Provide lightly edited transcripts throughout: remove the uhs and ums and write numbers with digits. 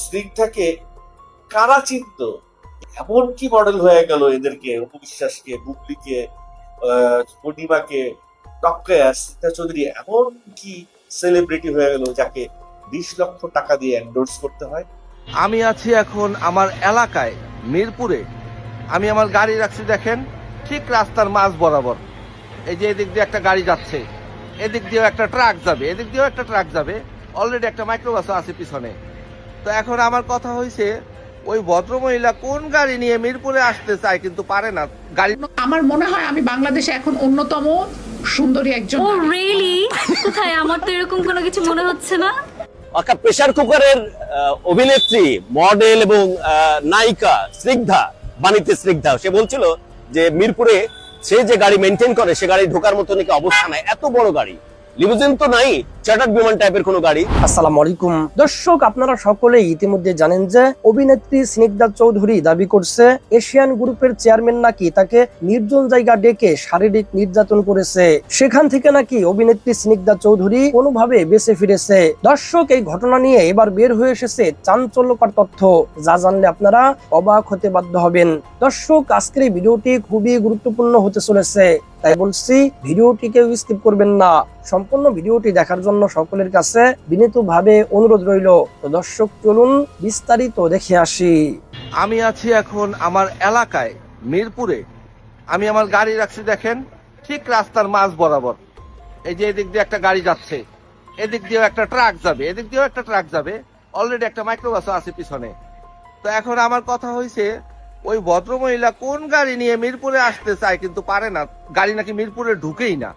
স্নিগ্ধাকে কারা চিনত? এমন কি মডেল হয়ে গেল এদেরকে, উপবিশ্বাসকে, বুবলিকে, পূর্ণিমাকে টপকায় স্নিগ্ধা চৌধুরী এমন কি সেলিব্রিটি হয়ে গেল যাকে 20 লক্ষ টাকা দিয়ে এন্ডোর্স করতে হয়? আমি আছি এখন আমার এলাকায় মিরপুরে। আমি আমার গাড়ি রাখছি দেখেন ঠিক রাস্তার মাঝ বরাবর। এই যে এদিক দিয়ে একটা গাড়ি যাচ্ছে, এদিক দিয়েও একটা ট্রাক যাবে, এদিক দিয়েও একটা ট্রাক যাবে, অলরেডি একটা মাইক্রোবাসও আছে পিছনে। তো এখন আমার কথা হয়েছে ওই ভদ্রমহিলা কোন গাড়ি নিয়ে মিরপুরে আসতে চায় কিন্তু পারে না। গাড়ি আমার মনে হয় আমি বাংলাদেশে এখন অন্যতম সুন্দরী একজন ও রিয়েলি? কোথায়? আমার তো এরকম কোনো কিছু মনে হচ্ছে না। প্রেসার কুকারের অভিনেত্রী, মডেল এবং নায়িকা স্নিগ্ধা, বাণিজ্য স্নিগ্ধা, সে বলছিল যে মিরপুরে সে যে গাড়ি মেনটেন করে সে গাড়ি ঢোকার মতো নাকি অবস্থা নাই, এত বড় গাড়ি, লিমুজিন তো নাই, চার্টার্ড বিমান টাইপের কোনো গাড়ি। আসসালামু আলাইকুম দর্শক, আপনারা সকলেই ইতিমধ্যে জানেন যে অভিনেত্রী স্নিগ্ধা চৌধুরী দাবি করছে এশিয়ান গ্রুপের চেয়ারম্যান নাকি তাকে নির্জন জায়গা ডেকে শারীরিক নির্যাতন করেছে। সেখান থেকে নাকি অভিনেত্রী স্নিগ্ধা চৌধুরী কোনোভাবে বেঁচে ফিরেছে। দর্শক, এই ঘটনা নিয়ে এবার বের হয়ে এসেছে চাঞ্চল্যকর তথ্য, যা জানলে আপনারা অবাক হতে বাধ্য হবেন। দর্শক, আজকের এই ভিডিওটি খুবই গুরুত্বপূর্ণ হতে চলেছে, তাই বলছি ভিডিওটিকে স্কিপ করবেন না। সম্পূর্ণ ভিডিওটি দেখার জন্য সকলের কাছে বিনীতভাবে অনুরোধ রইল। তো দর্শক, চলুন বিস্তারিত দেখে আসি। আমি আছি এখন আমার এলাকায় মিরপুরে। আমি আমার গাড়ি রাখছি দেখেন ঠিক রাস্তার মাঝ বরাবর। এই যে এদিক দিয়ে একটা গাড়ি যাচ্ছে, এদিক দিয়েও একটা ট্রাক যাবে, এদিক দিয়েও একটা ট্রাক যাবে, অলরেডি একটা মাইক্রোবাসও আছে পিছনে। তো এখন আমার কথা হয়েছে ওই ভদ্রমহিলা কোন গাড়ি নিয়ে মিরপুরে আসতে চায় কিন্তু পারে না। গাড়ি নাকি মিরপুরে ঢুকেই না,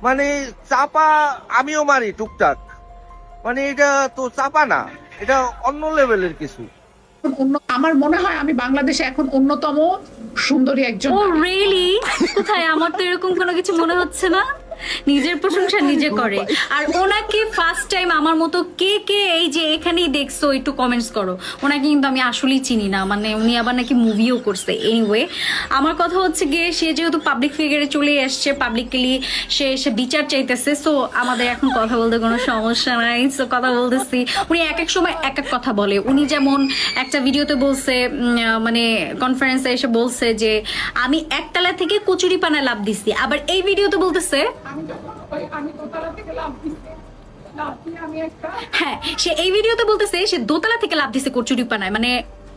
মানে চাপা। আমিও মারি টুকটাক, মানে এটা তো চাপা না, এটা অন্য লেভেলের কিছু। আমার মনে হয় আমি বাংলাদেশে এখন অন্যতম সুন্দরী একজন ও রিয়েলি? কোথায়? আমার তো এরকম কোনো কিছু মনে হচ্ছে না। নিজের প্রশংসা নিজে করে। আর ওনাকে ফার্স্ট টাইম আমার মতো কে কে এই যে এখানেই দেখছো একটু কমেন্টস করো। ওনাকে কিন্তু আমি আসলেই চিনি না, মানে উনি আবার নাকি মুভিও করছে। এনিওয়ে, আমার কথা হচ্ছে গিয়ে সে যেহেতু পাবলিক ফিগারে চলে আসছে, পাবলিকলি সে বিচার চাইতেছে, সো আমাদের এখন কথা বলতে কোনো সমস্যা নাই। সো কথা বলতেছি, উনি এক এক সময় এক এক কথা বলে। উনি যেমন একটা ভিডিওতে বলছে, মানে কনফারেন্সে এসে বলছে যে আমি একতলা থেকে কচুরি পানা লাভ দিছি, আবার এই ভিডিওতে বলতেছে হ্যাঁ, সে এই ভিডিওতে বলতেছে সে দোতলা থেকে লাভ দিছে কচুরি পানায়।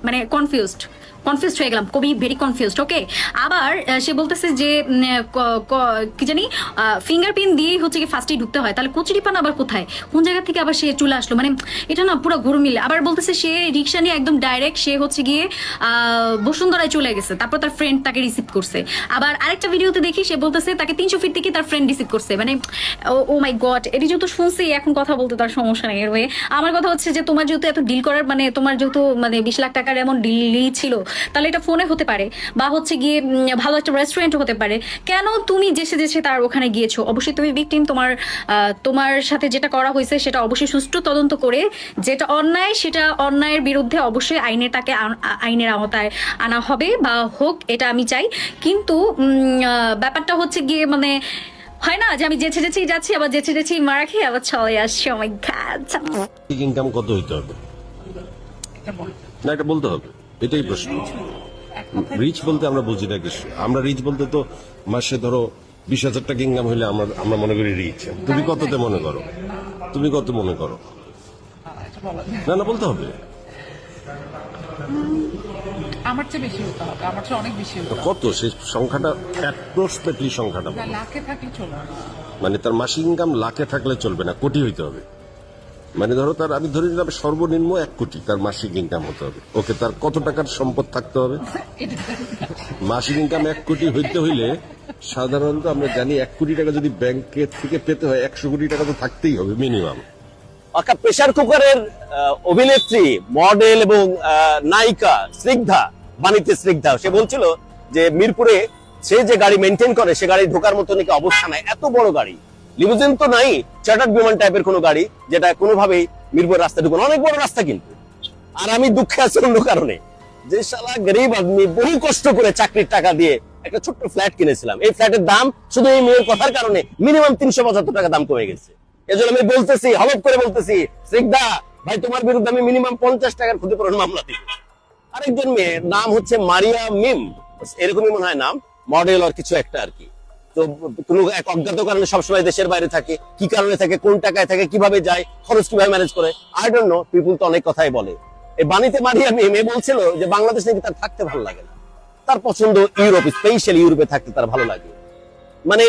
মানে কনফিউজড হয়ে গেলাম, কবি ভেরি কনফিউজড। ওকে, আবার সে বলতেছে যে কি জানি ফিঙ্গারপ্রিন্ট দিয়েই হচ্ছে কি ফার্স্টেই ঢুকতে হয়, তাহলে কচুরি পানা আবার কোথায়, কোন জায়গা থেকে আবার সে চলে আসলো, মানে এটা না পুরো গরমিল। আবার বলতেছে সে রিক্সা নিয়ে একদম ডাইরেক্ট সে হচ্ছে গিয়ে বসুন্ধরায় চলে গেছে, তারপর তার ফ্রেন্ড তাকে রিসিভ করছে। আবার আরেকটা ভিডিওতে দেখি সে বলতেছে তাকে 300 ফিট থেকে তার ফ্রেন্ড রিসিভ করছে। মানে ও মাই গড, এটি যেহেতু শুনছি এখন কথা বলতে তার সমস্যা নেই। এর আমার কথা হচ্ছে যে তোমার যেহেতু এত ডিল করার, মানে তোমার যেহেতু মানে 20 লাখ টাকার এমন ডিলই ছিল, তাহলে এটা ফোনে হতে পারে বা হচ্ছে গিয়ে ভালো একটা রেস্টুরেন্ট হতে পারে। কেন তুমি যেছে তার ওখানে গিয়েছো? অবশ্যই তুমি ভিকটিম, তোমার সাথে যেটা করা হয়েছে সেটা অবশ্যই সুষ্ঠু তদন্ত করে, যেটা অন্যায় সেটা অন্যায়ের বিরুদ্ধে অবশ্যই আইনের আওতায় আনা হবে বা হোক, এটা আমি চাই। কিন্তু ব্যাপারটা হচ্ছে গিয়ে মানে হয় না যে আমি যেছেই যাচ্ছি, আবার যেছেই মারা খেয়ে আবার চলে আসছি। ও মাই গড, ইনকাম কত হইতে হবে না, এটা বলতে হবে, এটাই প্রশ্ন। রিচ বলতে আমরা বুঝি না কিছু। আমরা রিচ বলতে তো মাসে ধরো 20,000 টাকা ইনকাম হইলে আমরা মনে করি রিচ। তুমি কততে মনে করো? তুমি কত মনে করো? না বলতে হবে। আমার চেয়ে বেশি হতে হবে, আমার চেয়ে অনেক বেশি হতে হবে। কত সেই সংখ্যাটা, অ্যাপ্রক্সিমেটলি সংখ্যাটা বলো। লাখে থাকলে চলবে না। মানে তার মাসিক ইনকাম লাখে থাকলে চলবে না, কোটি হইতে হবে। মানে ধরো তার, আমি ধরে নিলাম সর্বনিম্ন 1 কোটি তার মাসিক ইনকাম হতে হবে। ওকে, তার কত টাকার সম্পদ থাকতে হবে? মাসিক ইনকাম 1 কোটি হইতে হইলে সাধারণত আমরা জানি 1 কোটি টাকা যদি ব্যাংকের থেকে পেতে হয় 100 কোটি টাকা তো থাকতেই হবে মিনিমাম। প্রেসার কুকারের অভিনেত্রী, মডেল এবং নায়িকা স্নিগ্ধা, বাণিজ্য স্নিগ্ধা, সে বলছিল যে মিরপুরে সে যে গাড়ি মেনটেন করে সে গাড়ি ঢোকার মতো নাকি অবস্থা নাই, এত বড় গাড়ি, লিমুজিন তো নাই, চার্টার্ড বিমান টাইপের কোনো গাড়ি, যেটা কোনোভাবেই মিরপুর রাস্তা ঢুকবে, অনেক বড় রাস্তা কিন্তু। আর আমি দুঃখে আছি অন্য কারণে, যে শালা গরিব আদমি বহু কষ্ট করে চাকরির টাকা দিয়ে একটা ছোট্ট ফ্ল্যাট কিনেছিলাম। এই ফ্ল্যাটের দাম শুধু এই মেয়ের কথার কারণে মিনিমাম 375 টাকা দাম কমে গেছে। এজন্য আমি বলতেছি, হলপ করে বলতেছি, স্নিগ্ধা ভাই তোমার বিরুদ্ধে আমি মিনিমাম 50 টাকার ক্ষতিপূরণ মামলা দিব। আরেকজন মেয়ের নাম হচ্ছে মারিয়া মিম, এরকমই মনে হয় নাম, মডেল আর কিছু একটা আর কি। তো কোনো এক অজ্ঞাত কারণে সবসময় দেশের বাইরে থাকে, কি কারণে থাকে, কোন টাকায় থাকে, কিভাবে যায়, খরচ কিভাবে ম্যানেজ করে, আই ডোন্ট নো। পিপুল তো অনেক কথাই বলে। এই বাণীতে মারিয়া মিম বলছিল যে বাংলাদেশে নাকি তার থাকতে ভালো লাগে না, তার পছন্দ ইউরোপ, স্পেশালি ইউরোপে থাকতে তার ভালো লাগে। মানে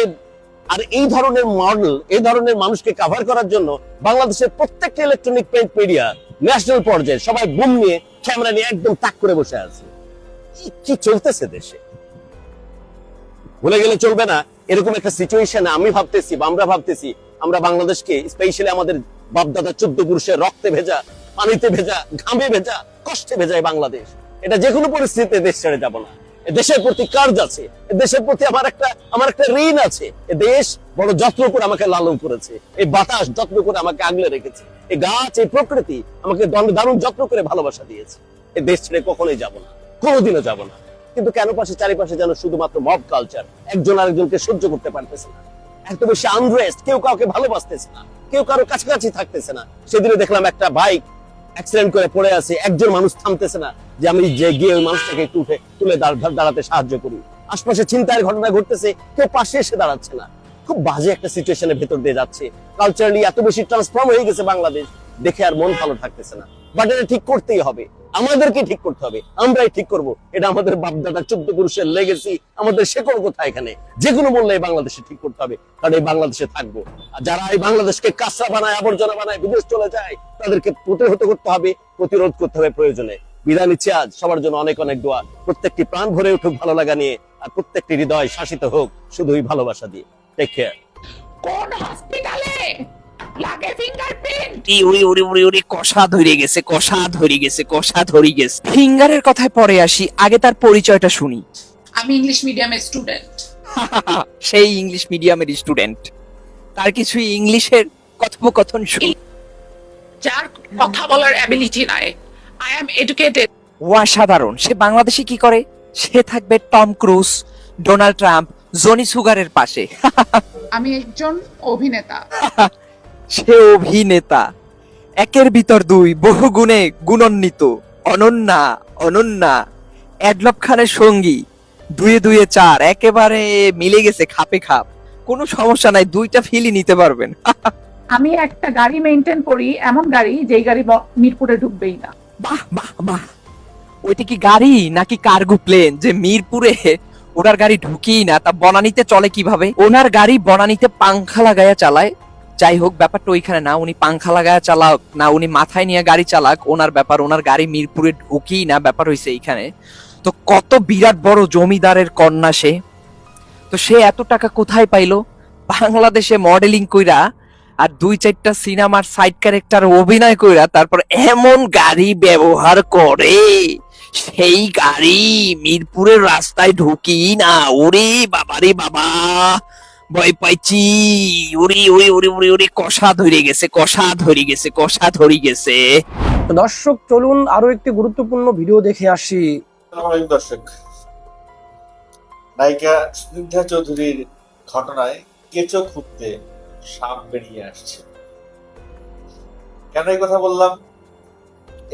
আর এই ধরনের মডেল, এই ধরনের মানুষকে কভার করার জন্য বাংলাদেশের প্রত্যেকটা ইলেকট্রনিক প্রিন্ট মিডিয়া ন্যাশনাল পর্যায়ে সবাই বুম নিয়ে ক্যামেরা নিয়ে একদম তাক করে বসে আছে। কি চলতেছে দেশে? ভুলে গেলে চলবে না, এরকম একটা সিচুয়েশনে আমি ভাবতেছি বা আমরা ভাবতেছি আমরা বাংলাদেশকে, স্পেশালি আমাদের বাপদাদা 14 পুরুষের রক্তে ভেজা, পানিতে ভেজা, ঘামে ভেজা, কষ্টে ভেজায় বাংলাদেশ। এটা যে কোনো পরিস্থিতিতে দেশ ছেড়ে যাব না। দেশের প্রতি কার্জ আছে, দেশের প্রতি আমার একটা ঋণ আছে। এ দেশ বড় যত্ন করে আমাকে লালন করেছে, এই বাতাস যত্ন করে আমাকে আগলে রেখেছে, এই গাছ, এই প্রকৃতি আমাকে দারুণ যত্ন করে ভালোবাসা দিয়েছে। এই দেশ ছেড়ে কখনোই যাব না, কোনোদিনও যাব না। কিন্তু কেন চারিপাশে যেন শুধুমাত্র মব কালচার, একজন আরেকজনকে সহ্য করতে পারতেছে না, এত বেশি আনরেস্ট, কেউ কাউকে ভালোবাসতেছে না, কেউ কারো কাছাকাছি থাকতেছে না। সেদিনে দেখলাম একটা বাইক অ্যাক্সিডেন্ট করে পড়ে আছে, একজন মানুষ থামতেছে না যে আমি যে গিয়ে ওই মানুষটাকে একটু তুলে দাঁড়াতে সাহায্য করি। আশপাশে ছিনতাইয়ের ঘটনা ঘটতেছে, কেউ পাশে এসে দাঁড়াচ্ছে না। খুব বাজে একটা সিচুয়েশনের ভেতর দিয়ে যাচ্ছে। কালচারালি এত বেশি ট্রান্সফর্ম হয়ে গেছে বাংলাদেশ, দেখে আর মন ভালো থাকতেছে না। বাট এটা ঠিক করতেই হবে, আমাদেরকে ঠিক করতে হবে, আমরাই ঠিক করব। এটা আমাদের বাপদাদা 14 পুরুষের লেগেসি, আমাদের শেকড় কোথায় এখানে। যে কোনো মূল্যে বাংলাদেশে ঠিক করতে হবে, কারণ এই বাংলাদেশে থাকবো। আর যারা এই বাংলাদেশকে কাঁচা বানায়, আবর্জনা বানায়, বিদেশ চলে যায়, তাদেরকে প্রতিহত করতে হবে, প্রতিরোধ করতে হবে প্রয়োজনে। বিদায় নিচ্ছি আজ, সবার জন্য অনেক অনেক দোয়া। প্রত্যেকটি প্রাণ ভরে উঠুক ভালো লাগা নিয়ে, আর প্রত্যেকটি হৃদয় শাসিত হোক শুধুই ভালোবাসা দিয়ে। Take care. কোন হসপিটালে লাগে ফিঙ্গারপ্রিন্ট? কষা ধরে গেছে, কষা ধরে গেছে, কষা ধরে গেছে। ফিঙ্গারের কথায় পরে আসি, আগে তার পরিচয়টা শুনি। আমি ইংলিশ মিডিয়ামের স্টুডেন্ট। সেই ইংলিশ মিডিয়ামের স্টুডেন্ট, তার কিছু ইংলিশের কথোপকথন শুনি। যার কথা বলার অ্যাবিলিটি নাই। I am educated. অসাধারণ। সে বাংলাদেশে কি করে? সে থাকবে Tom Cruise, Donald Trump, Johnny সুগারের পাশে। আমি একজন অভিনেতা। সে অভিনেতা, একের ভিতর দুই, বহু গুণে গুণান্বিত, অনন্যা অনন্যা, অ্যাডলব খানের সঙ্গী, দুয়ে দুয়ে চার, একেবারে মিলে গেছে খাপে খাপ। কোনো সমস্যা নাই, দুইটা ফিলই নিতে পারবেন। আমি একটা গাড়ি মেইনটেইন করি, এমন গাড়ি যেই গাড়ি মিরপুরে ঢুকবেই না। বাহ বাহ বাহ। ওইটা কি গাড়ি নাকি কার্গো প্লেন যে মিরপুরে ওনার গাড়ি ঢুকিই না? তা বনানীতে চলে কিভাবে? ওনার গাড়ি বনানীতে পাংখা লাগায়া চালায়। যাই হোক, ব্যাপারটা ওইখানে না, উনি পাংখা লাগায়া চালাক না উনি মাথায় নিয়ে গাড়ি চালাক, ওনার ব্যাপার। ওনার গাড়ি মিরপুরে ঢুকিই না, ব্যাপার হয়েছে এইখানে। তো কত বিরাট বড় জমিদারের কন্যা সে, তো সে এত টাকা কোথায় পাইলো? বাংলাদেশে মডেলিং কইরা আর 2-4টা সিনেমার সাইড ক্যারেক্টার অভিনয় কইরা তারপর এমন গাড়ি ব্যবহার করে, সেই গাড়ি মিরপুরের রাস্তায় ঢুকি না। ওরে বাবা রে বাবা, ভয় পাইছি। ওরে ওরে ওরে ওরে ওরে, কষা ধরে গেছে, কষা ধরে গেছে, কষা ধরে গেছে। তো দর্শক, চলুন আরো একটি গুরুত্বপূর্ণ ভিডিও দেখে আসি। আসসালামু দর্শক, নায়িকা স্নিগ্ধা চৌধুরীর ঘটনায় কেঁচো খুঁড়তে সাপ বেরিয়ে আসছে। কেন এই কথা বললাম,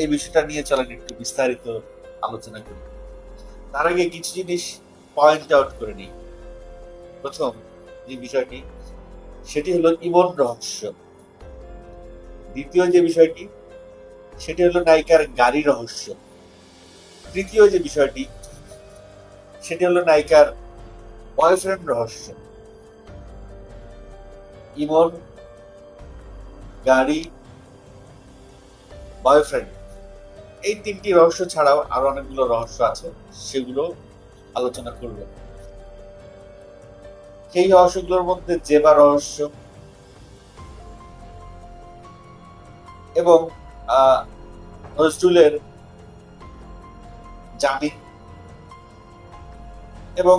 এই বিষয়টা নিয়ে চলেন একটু বিস্তারিত আলোচনা করি। তার আগে কিছু জিনিস পয়েন্ট আউট করে নিই। প্রথম যে বিষয়টি, সেটি হলো ইমন রহস্য। দ্বিতীয় যে বিষয়টি, সেটি হলো নায়িকার গাড়ি রহস্য। তৃতীয় যে বিষয়টি, সেটি হলো নায়িকার বয়ফ্রেন্ড রহস্য। ইমন, গাড়ি, বয়ফ্রেন্ড, এই 3টি রহস্য ছাড়াও আরো অনেকগুলো রহস্য আছে, সেগুলো আলোচনা করব। সেই রহস্যগুলোর মধ্যে জেবা রহস্য এবং নজরুলের জামিন এবং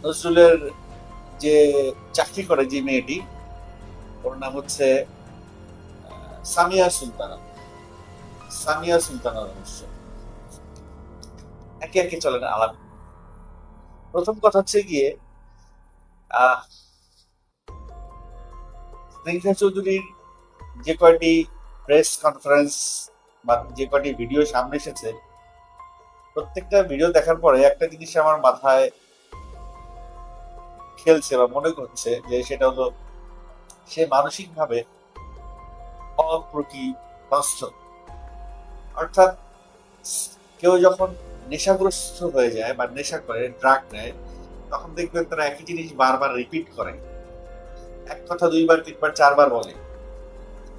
নজরুলের যে চাকরি করে যে মেয়েটি, ওর নাম হচ্ছে সামিয়া সুলতানা। সামিয়া সুলতানা রহস্য একে একে চলেন আলাপ। প্রথম কথা হচ্ছে গিয়ে স্নিগ্ধা চৌধুরীর যে কয়টি প্রেস কনফারেন্স বা যে কটি ভিডিও সামনে এসেছে, প্রত্যেকটা ভিডিও দেখার পরে একটা জিনিস আমার মাথায় খেলছে বা মনে করছে, যে সেটা হলো সে মানসিকভাবে অপ্রতিবদ্ধ। অর্থাৎ কেউ যখন নেশাগ্রস্ত হয়ে যায় বা নেশা করে, ড্রাগ নেয়, তখন দেখবেন তারা একই জিনিস বারবার রিপিট করে, এক কথা 2 বার 3 বার 4 বার বলে।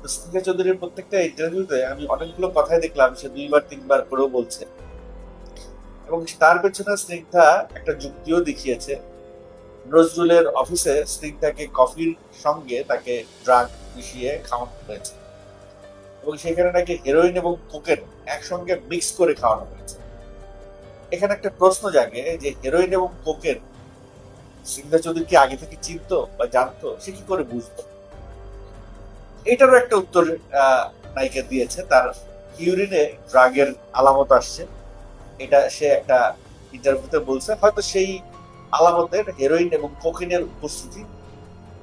তো স্নেহা চৌধুরীর প্রত্যেকটা ইন্টারভিউতে আমি অনেকগুলো কথাই দেখলাম সে 2 বার 3 বার করেও বলছে, এবং তার পেছনে স্নিগ্ধা একটা যুক্তিও দেখিয়েছে। নজরুলের অফিসে স্নিগ্ধাকে কফির সঙ্গে তাকে ড্রাগ মিশিয়ে খাওয়ানো হয়েছে, এবং সেখানে নাকি হেরোইন এবং কোকেন একসঙ্গে মিক্স করে খাওয়ানো হয়েছে। এখানে একটা প্রশ্ন জাগে যে হেরোইন এবং কোকেন স্নিগ্ধা চৌধুরী কি আগে থেকে চিনতো বা জানতো, সে কি করে বুঝতো? এটারও একটা উত্তর নায়িকা দিয়েছে, তার ইউরিনে ড্রাগের আলামত আসছে, এটা সে একটা ইন্টারভিউতে বলছে। হয়তো সেই আলামতের হেরোইন এবং কোকেনের উপস্থিতি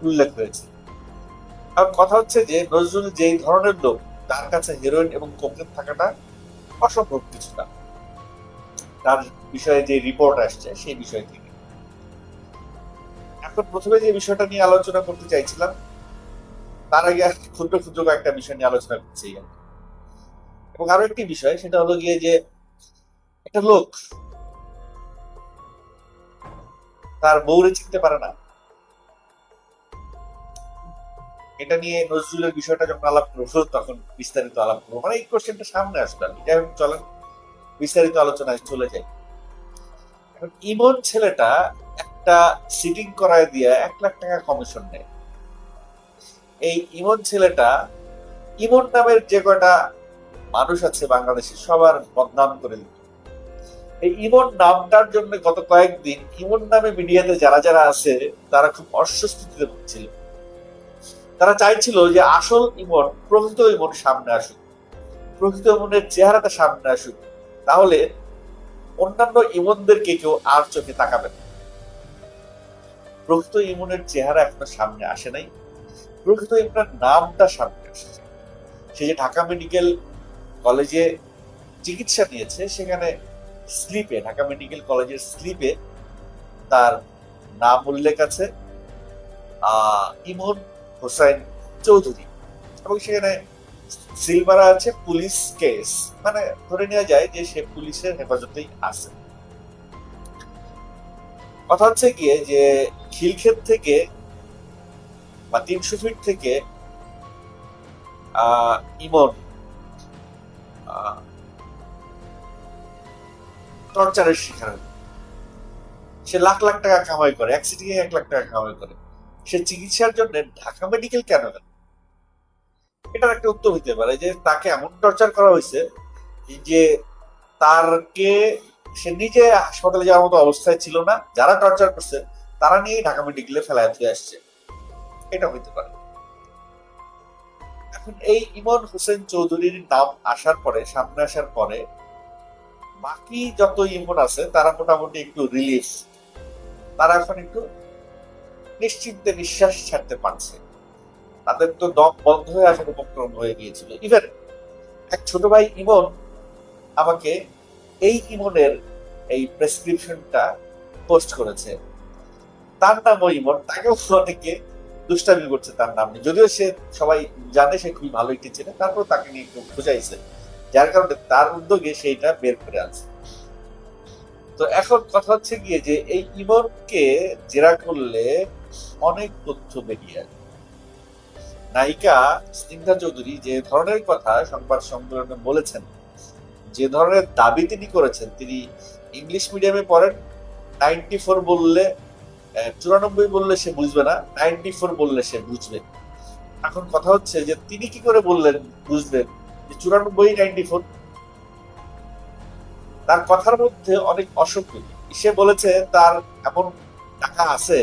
উল্লেখ হয়েছে। আর কথা হচ্ছে যে নজরুল যেই ধরনের লোক, তার কাছে হেরোইন এবং কোকেন থাকাটা অসম্ভব কিছু না, তার বিষয়ে যে রিপোর্ট আসছে সেই বিষয় থেকে। এখন প্রথমে যে বিষয়টা নিয়ে আলোচনা করতে চাইছিলাম, তার আগে ক্ষুদ্র ক্ষুদ্র একটা বিষয় নিয়ে আলোচনা করছি। এবং আরো একটি বিষয়, সেটা হলো গিয়ে যে একটা লোক তার বউরে চিনতে পারে না। এটা নিয়ে নজরুলের বিষয়টা যখন আলাপ করবো তখন বিস্তারিত আলাপ করবো, মানে এই কোশ্চেনটা সামনে আসলো। যাই হোক, চলেন বিস্তারিত আলোচনায় চলে যাই। এখন ইমন ছেলেটা একটা সিটিং করায় দিয়ে 1 লাখ টাকা কমিশন নেয়। এই ইমন ছেলেটা, ইমন নামের যে কয়টা মানুষ আছে বাংলাদেশে, সবার বদনাম করে দিত। এই ইমন নামটার জন্য গত কয়েকদিন ইমন নামে মিডিয়াতে যারা যারা আছে তারা খুব অস্বস্তিতে ভুগছিল। তারা চাইছিল যে আসল ইমন, প্রকৃত ইমন সামনে আসুক, প্রকৃত ইমনের চেহারাটা সামনে আসুক, তাহলে অন্যান্য ইমনদেরকে কেউ আর চোখে তাকাবে না। প্রকৃত ইমনের চেহারা এখনো সামনে আসে নাই, প্রকৃত ইমনের নামটা সামনে আসছে। সে যে ঢাকা মেডিকেল কলেজে চিকিৎসা নিয়েছে, সেখানে স্লিপে, ঢাকা মেডিকেল কলেজের স্লিপে তার নাম উল্লেখ আছে ইমন হোসেন চৌধুরী, এবং সেখানে সিল মারা আছে পুলিশ কেস, মানে ধরে নেওয়া যায় যে সে পুলিশের হেফাজতেই আছে। কথা হচ্ছে গিয়ে যে খিলক্ষেত থেকে বা 300 ফিট থেকে ইমন টর্চারের শিকার হয়। সে লাখ লাখ টাকা কামাই করে, এক সিটিংয়ে 1 লাখ টাকা কামাই করে। সে চিকিৎসার জন্য ঢাকা মেডিকেল কেন গেল? এটার একটা উত্তর হইতে পারে যে তাকে এমন টর্চার করা হয়েছে যে তারকে সে নিজে হাসপাতালে যাওয়ার মতো অবস্থায় ছিল না, যারা টর্চার করছে তারা নিয়ে ঢাকা মেডিকেলে ফেলায় দিয়ে আসছে, এটা হইতে পারে। এখন এই ইমন হোসেন চৌধুরীর নাম আসার পরে, সামনে আসার পরে, বাকি যত ইমন আছে তারা মোটামুটি একটু রিলিফ, তারা এখন একটু নিশ্চিন্তে নিঃশ্বাস ছাড়তে পারছে। তাদের তো দম বন্ধ হয়ে আসার উপক্রম হয়ে গিয়েছিল। ইভেন এক ছোট ভাই ইমন আমাকে এই ইমনের এই প্রেসক্রিপশনটা পোস্ট করেছে, তার নামও ইমন, তাকেও অনেকে দুষ্টামি করছে তার নাম নিয়ে, যদিও সে সবাই জানে সে খুবই ভালো একটি ছেলে, তারপর তাকে নিয়ে একটু খোঁজাইছে, যার কারণে তার উদ্যোগে সেইটা বের করে আনছে। তো এখন কথা হচ্ছে গিয়ে যে এই ইমনকে জেরা করলে অনেক তথ্য বেরিয়ে আসে। নায়িকা স্নিগ্ধা চৌধুরী যে ধরনের কথা সংবাদ সম্মেলনে বলেছেন, যে ধরনের দাবি তিনি করেছেন, তিনি ইংলিশ মিডিয়ামে পড়েন, 94 বললে 94 বললে সে বুঝবে না, 94 বললে সে বুঝবে। এখন কথা হচ্ছে যে তিনি কি করে বললেন বুঝবেন যে 94 94? তার কথার মধ্যে অনেক অসঙ্গতি। সে বলেছে তার এমন টাকা আছে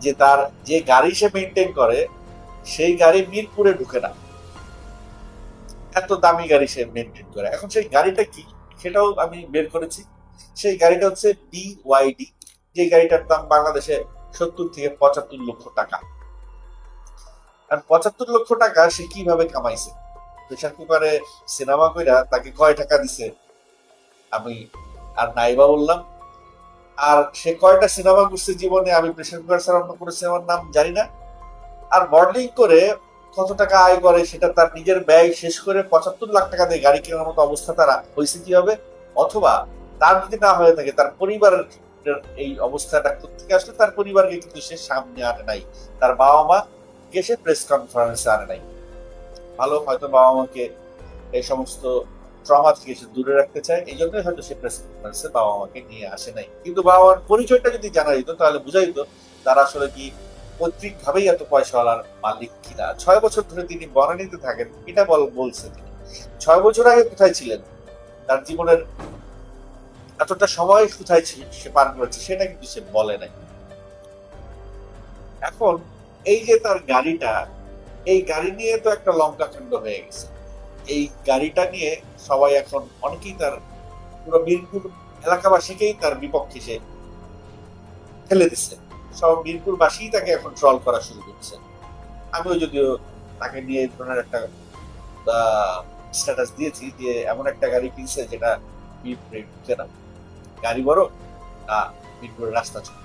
যে তার যে গাড়ি সে মেনটেন করে সেই গাড়ি মিরপুরে ঢুকে না, এত দামি গাড়ি সে মেনটেন করে। এখন সেই গাড়িটা কি সেটাও আমি বের করেছি। সেই গাড়িটা হচ্ছে BYD, যে গাড়িটার দাম বাংলাদেশে 70 থেকে 75 লক্ষ টাকা। আর 75 লক্ষ টাকা সে কিভাবে কামাইছে? প্রেশার কুকারে সিনেমা কইরা তাকে কয় টাকা দিছে আমি আর নাইবা বললাম। আর সে কয়টা সিনেমা করছে জীবনে, আমি প্রেশার কুকার ছাড়া অন্য কোনো সিনেমার নাম জানি না। আর মডেলিং করে কত টাকা আয় করে সেটা তার নিজের ব্যয় শেষ করে 75 লাখ টাকা দিয়ে গাড়ি কেনার মতো অবস্থা তার হয়েছে কিভাবে? অথবা তার যদি না হয়ে থাকে তার পরিবারের এই অবস্থাটা কোথেকে আসলে? তার পরিবারকে কিন্তু সে সামনে আনে নাই, তার বাবা মা কে সে প্রেস কনফারেন্সে আনে নাই। ভালো, হয়তো বাবা মাকে এই সমস্ত ট্রমা থেকে সে দূরে রাখতে চায়, এই জন্যই হয়তো সে প্রেস কনফারেন্সে বাবা মাকে নিয়ে আসে নাই। কিন্তু বাবা মার পরিচয়টা যদি জানা যেত তাহলে বোঝা যেত তারা আসলে কি পৈতৃক ভাবেই এত পয়সাওয়ালার মালিক কিনা। 6 বছর ধরে তিনি বনানীতে থাকেন, এটা বলছে তিনি। 6 বছর আগে কোথায় ছিলেন, তার জীবনের এতটা সময় কোথায় সে পার করেছে সেটা কিন্তু সে বলে নাই। এখন এই যে তার গাড়িটা, এই গাড়ি নিয়ে তো একটা লঙ্কা কাণ্ড হয়ে গেছে। এই গাড়িটা নিয়ে সবাই এখন অনেকেই তার পুরো মিরপুর এলাকাবাসীকেই তার বিপক্ষে সে ফেলে দিচ্ছে। সব মিরপুরবাসী তাকে এখন ট্রল করা শুরু করছে। আমিও যদিও তাকে নিয়ে এই ধরনের একটা স্ট্যাটাস দিয়েছি যে এমন একটা গাড়ি কিনছে যেটা মিরপুরে ঢুকে না, গাড়ি বড় না মিরপুরের রাস্তা ছোট।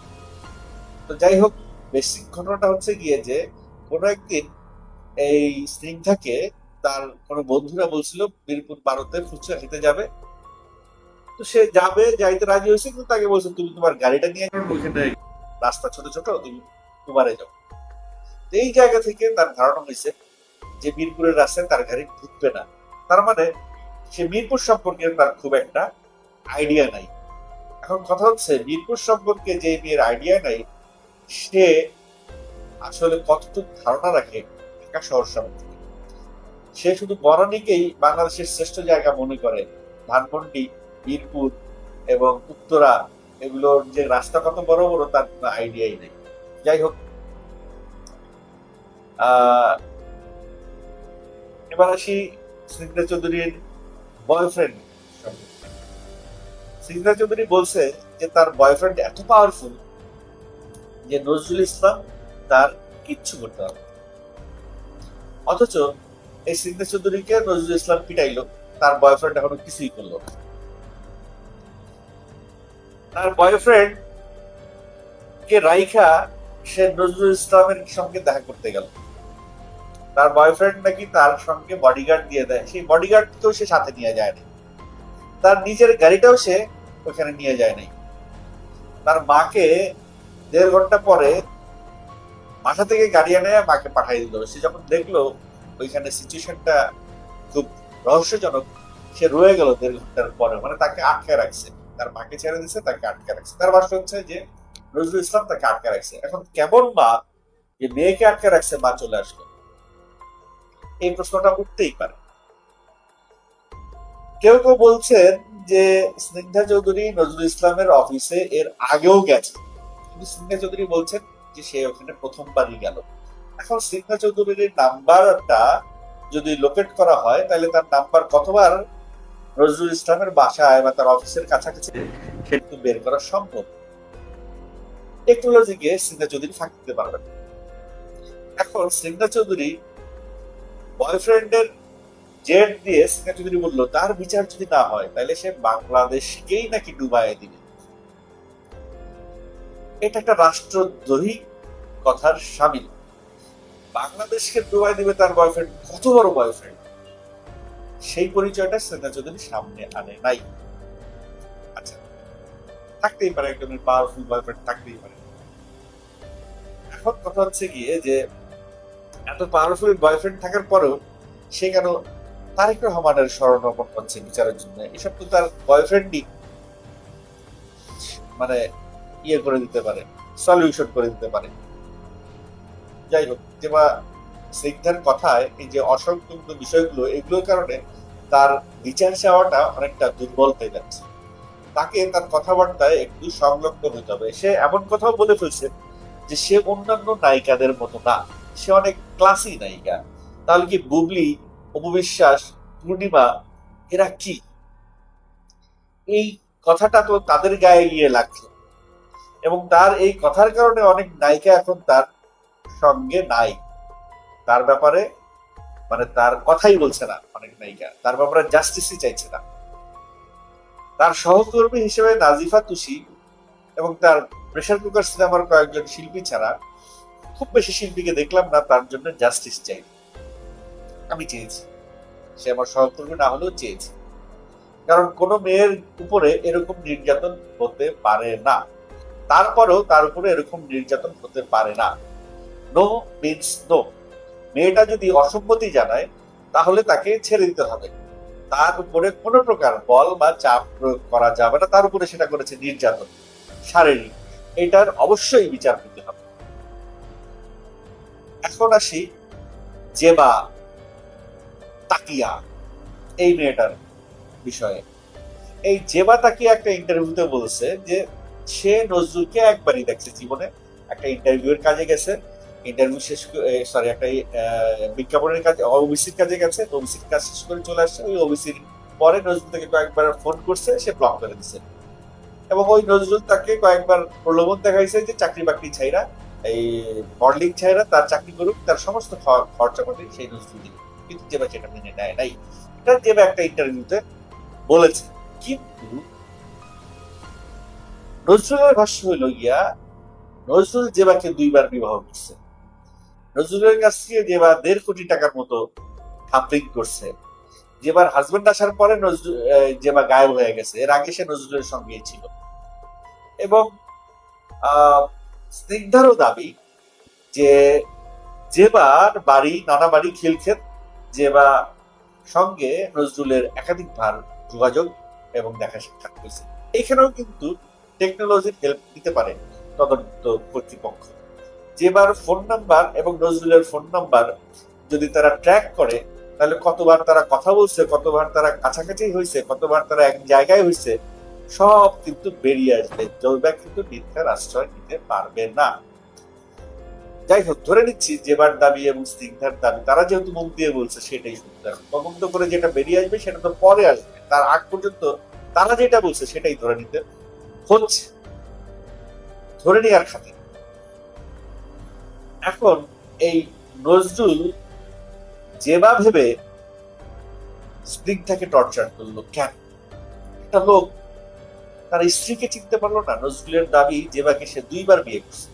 তো যাই হোক, বেসিক ঘটনাটা হচ্ছে গিয়ে যে কোনো একদিন এই স্নিগ্ধাকে তার কোনো বন্ধুরা বলছিল মিরপুর 12-তে ফুচকা খেতে যাবে, তো সে যাবে, যাইতে রাজি হয়েছে, কিন্তু তাকে বলছে তুমি তোমার গাড়িটা নিয়ে যাবে, ওইখানে রাস্তা ছোট ছোট, তুমি দুবারে যাও। এই জায়গা থেকে তার ধারণা হয়েছে যে মিরপুরের রাস্তায় তার গাড়ি ঢুকবে না। তার মানে সে মিরপুর সম্পর্কে তার খুব একটা আইডিয়া নাই। এখন কথা হচ্ছে মিরপুর সম্পর্কে যে মেয়ের আইডিয়া নাই সে আসলে কতটুকু ধারণা রাখে ঢাকা শহর সম্পর্কে। সে শুধু বনানীকেই বাংলাদেশের শ্রেষ্ঠ জায়গা মনে করে, ধানমন্ডি, মিরপুর এবং উত্তরা এগুলোর যে রাস্তা কত বড় বড় তার কোনো আইডিয়াই নেই। যাই হোক, এবার আসি স্নিগ্ধা চৌধুরীর বয়ফ্রেন্ড সম্পর্কে। স্নিগ্ধা চৌধুরী বলছে যে তার বয়ফ্রেন্ড এত পাওয়ারফুল যে নজরুল ইসলাম তার কিচ্ছু করতে হবে। অথচ এই স্নিগ্ধা চৌধুরীকে নজরুল ইসলাম পিটাইলো, তার বয়ফ্রেন্ড এখনো কিছুই করলো না। তার বয়ফ্রেন্ড কে রাইখা সে নজরুল ইসলামের সঙ্গে দেখা করতে গেল। তার বয়ফ্রেন্ড নাকি তার সঙ্গে বডিগার্ড দিয়ে দেয়, সেই বডিগার্ডকেও সে সাথে নিয়ে যায় না। তার নিজের গাড়িটাও সে ওখানে নিয়ে যায় নাই। তার মাকে 1.5 ঘন্টা পরে বাসা থেকে গাড়ি এনে মাকে পাঠিয়ে দিল। সে যখন দেখলো ওইখানে সিচুয়েশনটা খুব রহস্যজনক, সে রয়ে গেল 1.5 ঘন্টার পরে, মানে তাকে আটকে রাখছে। তার মাকে ছেড়ে দিচ্ছে, তাকে আটকে রাখছে। তার ভাষ্য হচ্ছে যে নজরুল ইসলাম তাকে আটকে রাখছে। এখন কেমন মা যে মেয়েকে আটকে রাখছে, মা চলে আসলো, এই প্রশ্নটা উঠতেই পারে। কেউ কেউ বলছেন যে স্নিগ্ধা চৌধুরী নজরুল ইসলামের অফিসে এর আগেও গেছে, কিন্তু স্নিগ্ধা চৌধুরী বলছেন যে সে ওখানে প্রথমবারই গেল। এখন স্নিগ্ধা চৌধুরীর নাম্বারটা যদি লোকেট করা হয় তাহলে তার নাম্বার কতবার নজরুল ইসলামের বাসায় বা তার অফিসের কাছাকাছি সেটা বের করা সম্ভব। টেকনোলজিকে স্নিগ্ধা চৌধুরী ফাঁকি দিতে পারবেন। এখন স্নিগ্ধা চৌধুরী বয়ফ্রেন্ডের জেট দিয়ে স্নিগ্ধা চৌধুরী বললো তার বিচার যদি না হয় তাহলে সে বাংলাদেশকেই নাকি ডুবাইয়ে দিবে। এটা একটা রাষ্ট্রদ্রোহী কথার সামিল। বাংলাদেশকে ডুবাই দিবে তার বয়ফ্রেন্ড, কত বড় বয়ফ্রেন্ড, সেই পরিচয়টা স্নিগ্ধা চৌধুরী সামনে আনে নাই। আচ্ছা, থাকতেই পারে, একজনের পাওয়ারফুল বয়ফ্রেন্ড থাকতেই পারে। এখন কথা হচ্ছে গিয়ে যে এত পাওয়ারফুল বয়ফ্রেন্ড থাকার পরেও সে কেন তারেক রহমানের শরণাপন্ন হচ্ছে বিচারের জন্য? এসব তো তার বয়ফ্রেন্ডই মানে ইয়ে করে দিতে পারে, সলিউশন করে দিতে পারে। যাই হোক, যেবা স্নিগ্ধার কথায় এই যে অসংলগ্ন বিষয়গুলো, এগুলোর কারণে তার বিচার চাওয়াটা অনেকটা দুর্বল হয়ে যাচ্ছে। তাকে তার কথাবার্তায় একটু সংলগ্ন হতে হবে। সে এমন কথাও বলে ফেলছে যে সে অন্যান্য নায়িকাদের মতো না, সে অনেক ক্লাসি নায়িকা। তাহলে কি বুবলি, অপু বিশ্বাস, পূর্ণিমা এরা কি? এই কথাটা তো তাদের গায়ে গিয়ে লাগছে, এবং তার এই কথার কারণে অনেক নায়িকা এখন তার সঙ্গে নাই, তার ব্যাপারে মানে তার কথাই বলছে না অনেক নায়িকা, তার ব্যাপারে জাস্টিসই চাইছে না। তার সহকর্মী হিসেবে নাজিফা তুষি এবং তার প্রেসার কুকার সিনেমার কয়েকজন শিল্পী ছাড়া খুব বেশি শিল্পীকে দেখলাম না তার জন্য জাস্টিস চাই। আমি চেয়েছি, সে আমার সহকর্মী না হলেও চেয়েছি, কারণ কোন মেয়ের উপরে এরকম নির্যাতন হতে পারে না, তারপরেও তার উপরে এরকম নির্যাতন হতে পারে না। No means no. মেয়েটা যদি অসম্মতি জানায় তাহলে তাকে ছেড়ে দিতে হবে, তার উপরে কোনো প্রকার বল বা চাপ প্রয়োগ করা যাবে না। তার উপরে সেটা করেছে নির্যাতন শারীরিক, এটার অবশ্যই বিচার করতে হবে। এখন আসি জেবা তাকিয়া এই মেয়েটার বিষয়ে। এই জেবা তাকিয়া একটা ইন্টারভিউতে বলছে যে সে নজরুলকে একবারই দেখছে জীবনে, একটা ইন্টারভিউয়ের কাজে গেছে, ইন্টারভিউ শেষ সরি একটা বিজ্ঞাপনের কাজে, ওবিসির কাজে গেছে, ওবিসির কাজ শেষ করে চলে আসছে। ওই ওবিসির পরে নজরুল তাকে কয়েকবার ফোন করছে, সে ব্লক করে দিচ্ছে। এবং ওই নজরুল তাকে কয়েকবার প্রলোভন দেখাইছে যে চাকরি বাকরি ছাইরা, এই মডেলিং ছাইরা তার চাকরি করুক, তার সমস্ত খরচা পাতি সেই নজরুল দিবে, কিন্তু জেবা সেটা মেনে নেয় নাই। এটা জেবা একটা ইন্টারভিউতে বলেছে। কিন্তু নজরুলের ভাষ্য হইল গিয়া নজরুল জেবাকে 2 বার বিবাহ করছে, নজরুলের কাছ থেকে জেবা 1.5 কোটি টাকার মতো হাফলিং করছে। জেবার হাজবেন্ড আসার পরে জেবা গায়েব হয়ে গেছে, এর আগে সে নজরুলের সঙ্গেই ছিল। এবং স্নিগ্ধারও দাবি যে জেবার বাড়ি নানা বাড়ি খিলক্ষেত, জেবা সঙ্গে নজরুলের একাধিকবার যোগাযোগ এবং দেখা সাক্ষাৎ হয়েছে। এখানেও কিন্তু টেকনোলজির হেল্প দিতে পারে তদন্ত কর্তৃপক্ষ। জেবার ফোন নাম্বার এবং নজরুলের ফোন নাম্বার যদি তারা ট্র্যাক করে, তাহলে কতবার তারা কথা বলছে, কতবার তারা কাছাকাছি হয়েছে, কতবার তারা এক জায়গায় হয়েছে, সব কিন্তু বেরিয়ে আসবে। জয়বা কিন্তু মিথ্যার আশ্রয় নিতে পারবে না। যাই হোক, ধরে নিচ্ছি জেবার দাবি এবং স্নিগ্ধার দাবি তারা যেহেতু মুখ দিয়ে বলছে সেটাই সত্য। তদন্ত করে যেটা বেরিয়ে আসবে সেটা তো পরে আসবে, তার আগ পর্যন্ত তারা যেটা বলছে সেটাই ধরে নিতে হচ্ছে, ধরে নেওয়ার খাতে। এখন এই নজরুল জেবা ভেবে স্নিগ্ধাকে টর্চার করলো কেন? একটা লোক তার স্ত্রীকে চিনতে পারলো না। নজরুলের দাবি জেবাকে সে 2 বার বিয়ে করছে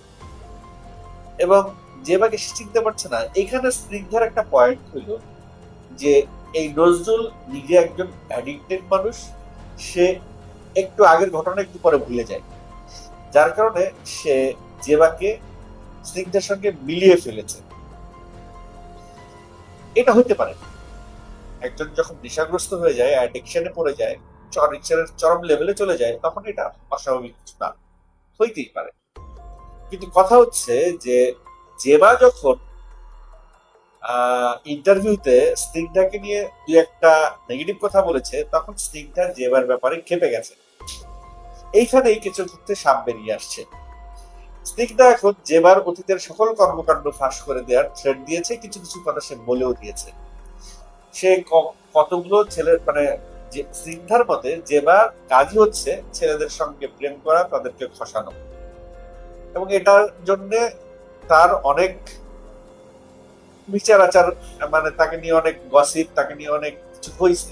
এবং জেবাকে সে চিনতে পারছে না। এখানে স্নিগ্ধার একটা পয়েন্ট হইল যে এই নজরুল নিজে একজন অ্যাডিক্টেড মানুষ, সে একটু আগের ঘটনা একটু পরে ভুলে যায়, যার কারণে সে জেবাকে স্নিগ্ধার সঙ্গে মিলিয়ে ফেলেছে। এটা হতে পারে একজন যখন নেশাগ্রস্ত হয়ে যায়, অ্যাডিকশনে পড়ে যায়, চরম লেভেলে চলে যায়, তখন এটা অস্বাভাবিক কিছু না, হইতেই পারে। কিন্তু কথা হচ্ছে যে জেবা যখন ইন্টারভিউতে স্নিগ্ধাকে নিয়ে 2-1টা নেগেটিভ কথা বলেছে, তখন স্নিগ্ধা জেবার ব্যাপারে খেপে গেছে। এইখানেই কিছু ক্ষেত্রে সাপ বেরিয়ে আসছে। স্নিগ্ধা এখন জেবার অতীতের সকল কর্মকাণ্ড ফাঁস করে দেওয়ার থ্রেট দিয়েছে, কিছু কিছু কথা সে বলেও দিয়েছে। সে কতগুলো ছেলের মানে স্নিগ্ধার মতে জেবার কাজই হচ্ছে ছেলেদের সঙ্গে প্রেম করা, তাদেরকে খসানো, এবং এটার জন্য তার অনেক বিচার আচার, মানে তাকে নিয়ে অনেক গসিপ, তাকে নিয়ে অনেক কিছু হয়েছে,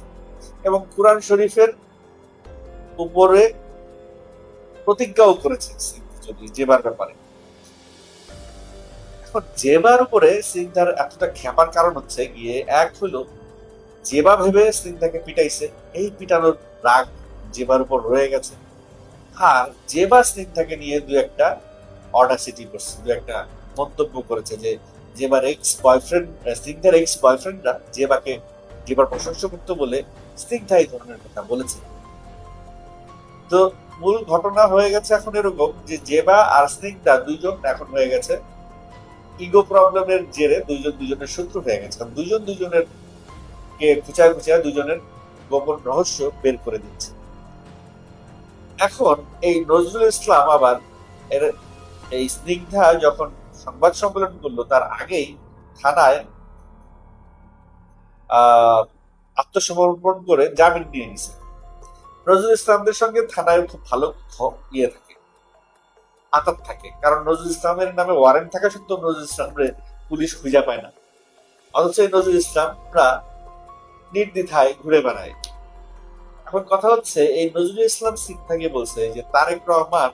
এবং কুরআন শরীফের উপরে প্রতিজ্ঞাও করেছে জেবার ব্যাপারে। এখন জেবার উপরে স্নিগ্ধার এতটা খেপার কারণ হচ্ছে গিয়ে, এক হলো জেবা ভেবে স্নিগ্ধাকে পিটাইছে, এই পিটানোর রাগ জেবার উপর রয়ে গেছে। আর জেবা স্নিগ্ধাকে নিয়ে 2-1টা অডাসিটি করছে, 2-1টা মন্তব্য করেছে যে জেবার এক্স বয়ফ্রেন্ড, স্নিগ্ধার এক্স বয়ফ্রেন্ডরা জেবার প্রশংসা করতে বলে স্নিগ্ধা এই ধরনের কথা বলেছে। তো মূল ঘটনা হয়ে গেছে এখন এরকম যে জেবা আর স্নিগ্ধা 2জন এখন হয়ে গেছে ইগো প্রবলেমের জেরে দুজনের শত্রু হয়ে গেছে। দুজন দুজনের কে খুঁচায় 2জনের গোপন রহস্য বের করে দিচ্ছে। এখন এই নজরুল ইসলাম আবার এই স্নিগ্ধা যখন সংবাদ সম্মেলন করলো তার আগেই থানায় আত্মসমর্পণ করে জামিন নিয়ে নিছে। নজরুল ইসলামদের সঙ্গে থানায় খুব ভালো থাকে, আতাত থাকে, কারণ নজরুল ইসলামের নামে ওয়ারেন্ট থাকা সত্ত্বেও নজরুল ইসলামের পুলিশ খুঁজে পায় না। অথচ এই নজরুল ইসলামরা নির্দ্বিধায় ঘুরে বেড়ায়। এখন কথা হচ্ছে, এই নজরুল ইসলাম সিদ্ধাকে বলছে যে তারেক রহমান,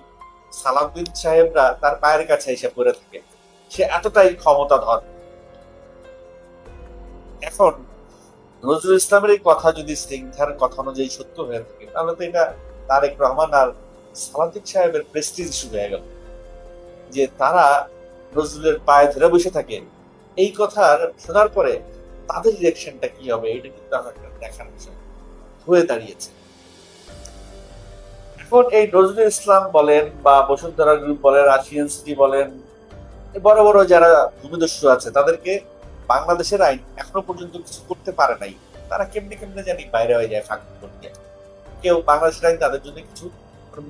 সালাউদ্দিন সাহেবরা তার পায়ের কাছে এসে পড়ে থাকে, সে এতটাই ক্ষমতাধর। এখন নজরুল ইসলামের এই কথা যদি স্নিগ্ধার কথা অনুযায়ী সত্য হয়ে থাকে, তাহলে তো এটা তারেক রহমান আর সালাউদ্দিন সাহেবের প্রেস্টিজ ইস্যু হয়ে গেল, যে তারা নজরুলের পায়ে ধরে বসে থাকে। এই কথার শোনার পরে তাদের রিয়াকশনটা কি হবে, এটা কিন্তু আমার একটা দেখার বিষয় হয়ে দাঁড়িয়েছে। এখন এই নজরুল ইসলাম বলেন বা বসুন্ধরা গ্রুপ বলেন, রাশিয়ান সিটি বলেন, বড় বড় যারা ভূমিদস্যু আছে, তাদেরকে বাংলাদেশের আইন এখনো পর্যন্ত কিছু করতে পারে নাই। তারা কেমনে কেমনে জানি বাইরে হয়ে যায় ফাঁক করতে। কেউ বাংলাদেশের আইন তাদের জন্য কিছু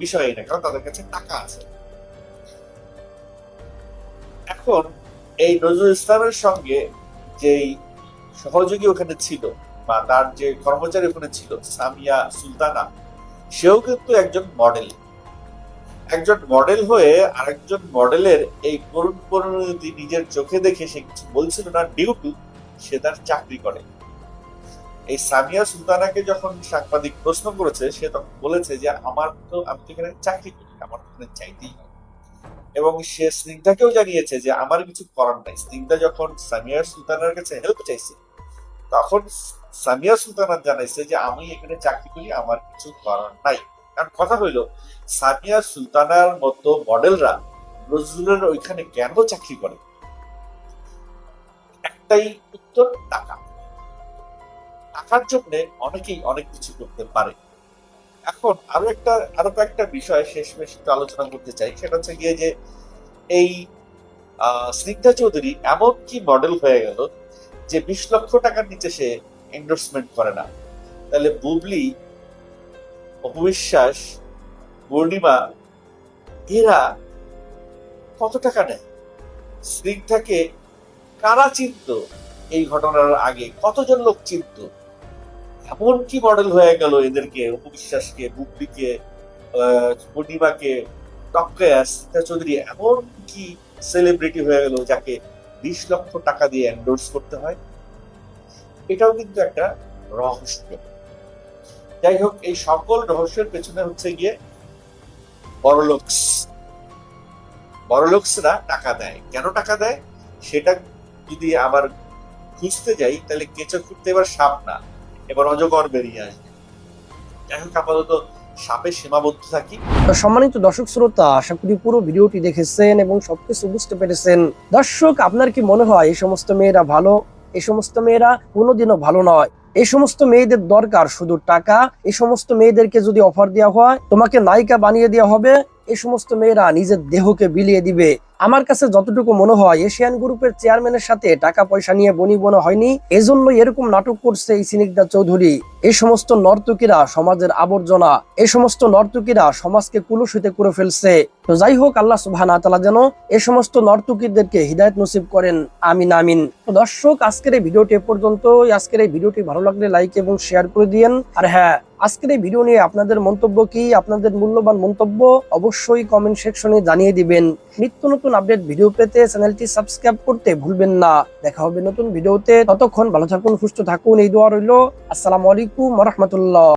বিষয়ই না, কারণ তাদের কাছে টাকা আছে। এখন এই নজরুল ইসলামের সঙ্গে যেই সহযোগী ওখানে ছিল বা তার যে কর্মচারী ওখানে ছিল, সামিয়া সুলতানা, সেও কিন্তু একজন মডেল। একজন মডেল হয়ে আরেকজন মডেলের এই করুণ পরিণতি নিজের চোখে দেখে সে কিছু বলছিল না, ডিউ টু সে তার চাকরি করে। এই সামিয়া সুলতানাকে যখন সাংবাদিক প্রশ্ন করেছে, সে তখন বলেছে যে আমি তো এখানে চাকরি করি, আমার ওখানে চাইতেই হয়। এবং সে স্নিগ্ধাকেও জানিয়েছে যে আমার কিছু করার নাই। স্নিগ্ধা যখন সামিয়া সুলতানার কাছে হেল্প চাইছে, তখন সামিয়া সুলতানা জানাইছে যে আমি এখানে চাকরি করি, আমার কিছু করার নাই। কারণ কথা হইলো, সামিয়া সুলতানার মতো মডেলরা নজরুলের ওইখানে কেন চাকরি করে? একটাই উত্তর, টাকা। টাকার জন্য অনেকেই অনেক কিছু করতে পারে। এখন আরো কয়েকটা বিষয় শেষমেশ একটু আলোচনা করতে চাই। সেটা হচ্ছে গিয়ে যে এই স্নিগ্ধা চৌধুরী এমন কি মডেল হয়ে গেল যে 20 লক্ষ টাকার নিচে সে এন্ডোর্সমেন্ট করে না। তাহলে বুবলি, অপবিশ্বাস, পূর্ণিমা এরা কত টাকা নেয়? স্নিগ্ধাকে কারা চিনত এই ঘটনার আগে? কতজন লোক চিনত? এমন কি মডেল হয়ে গেল এদেরকে, অপবিশ্বাসকে, বুবলিকে, পূর্ণিমাকে টপকায় স্নিগ্ধা চৌধুরী এমন কি সেলিব্রিটি হয়ে গেল যাকে 20 লক্ষ টাকা দিয়ে এন্ডোর্স করতে হয়? এটাও কিন্তু একটা রহস্য। যাই হোক, এই সকল রহস্যের পেছনে হচ্ছে গিয়ে বড়লোকসরা টাকা দেয়। কেন টাকা দেয় সেটা যদি আবার খুঁজতে যাই, তাহলে কেঁচো খুঁজতে এবার সাপ না, এবার অজগর বেরিয়ে আসবে। যাই হোক, আপাতত সাপে সীমাবদ্ধ থাকি। সম্মানিত দর্শক শ্রোতা, আশা করি পুরো ভিডিওটি দেখেছেন এবং সবকিছু বুঝতে পেরেছেন। দর্শক, আপনার কি মনে হয় এই সমস্ত মেয়েরা ভালো? এই সমস্ত মেয়েরা কোনোদিনও ভালো নয়। এই সমস্ত মেয়েদের দরকার শুধু টাকা। এই সমস্ত মেয়েদেরকে যদি অফার দেওয়া হয়, তোমাকে নায়িকা বানিয়ে দেওয়া হবে, এই সমস্ত মেয়েরা নিজের দেহকে বিলিয়ে দিবে। আমার কাছে যতটুকু মনে হয়, এশিয়ান গ্রুপের চেয়ারম্যানের সাথে টাকা পয়সা নিয়ে বনিবনা হয়নি, এজন্য এরকম নাটক করছে এই স্নিগ্ধা চৌধুরী। এই সমস্ত নর্তকীরা সমাজের আবর্জনা, এই সমস্ত নর্তকীরা সমাজকে কুলুষিত করে ফেলছে। তো যাই হোক, আল্লাহ সুবহানাহু ওয়া তাআলা যেন এই সমস্ত নর্তকীদেরকে হিদায়াত নসিব করেন, আমিন আমিন। তো দর্শক, আজকের এই ভিডিওটি এ পর্যন্তই। আজকের এই ভিডিওটি ভালো লাগলে লাইক এবং শেয়ার করে দিয়েন। আর হ্যাঁ, আজকের এই ভিডিও নিয়ে আপনাদের মন্তব্য কি, আপনাদের মূল্যবান মন্তব্য অবশ্যই কমেন্ট সেকশনে জানিয়ে দিবেন। নিত্য নতুন আপডেট ভিডিও পেতে চ্যানেলটি সাবস্ক্রাইব করতে ভুলবেন না। দেখা হবে নতুন ভিডিওতে, ততক্ষণ ভালো থাকুন, সুস্থ থাকুন, এই দোয়া রইল। আসসালামু আলাইকুম ওয়া রাহমাতুল্লাহ।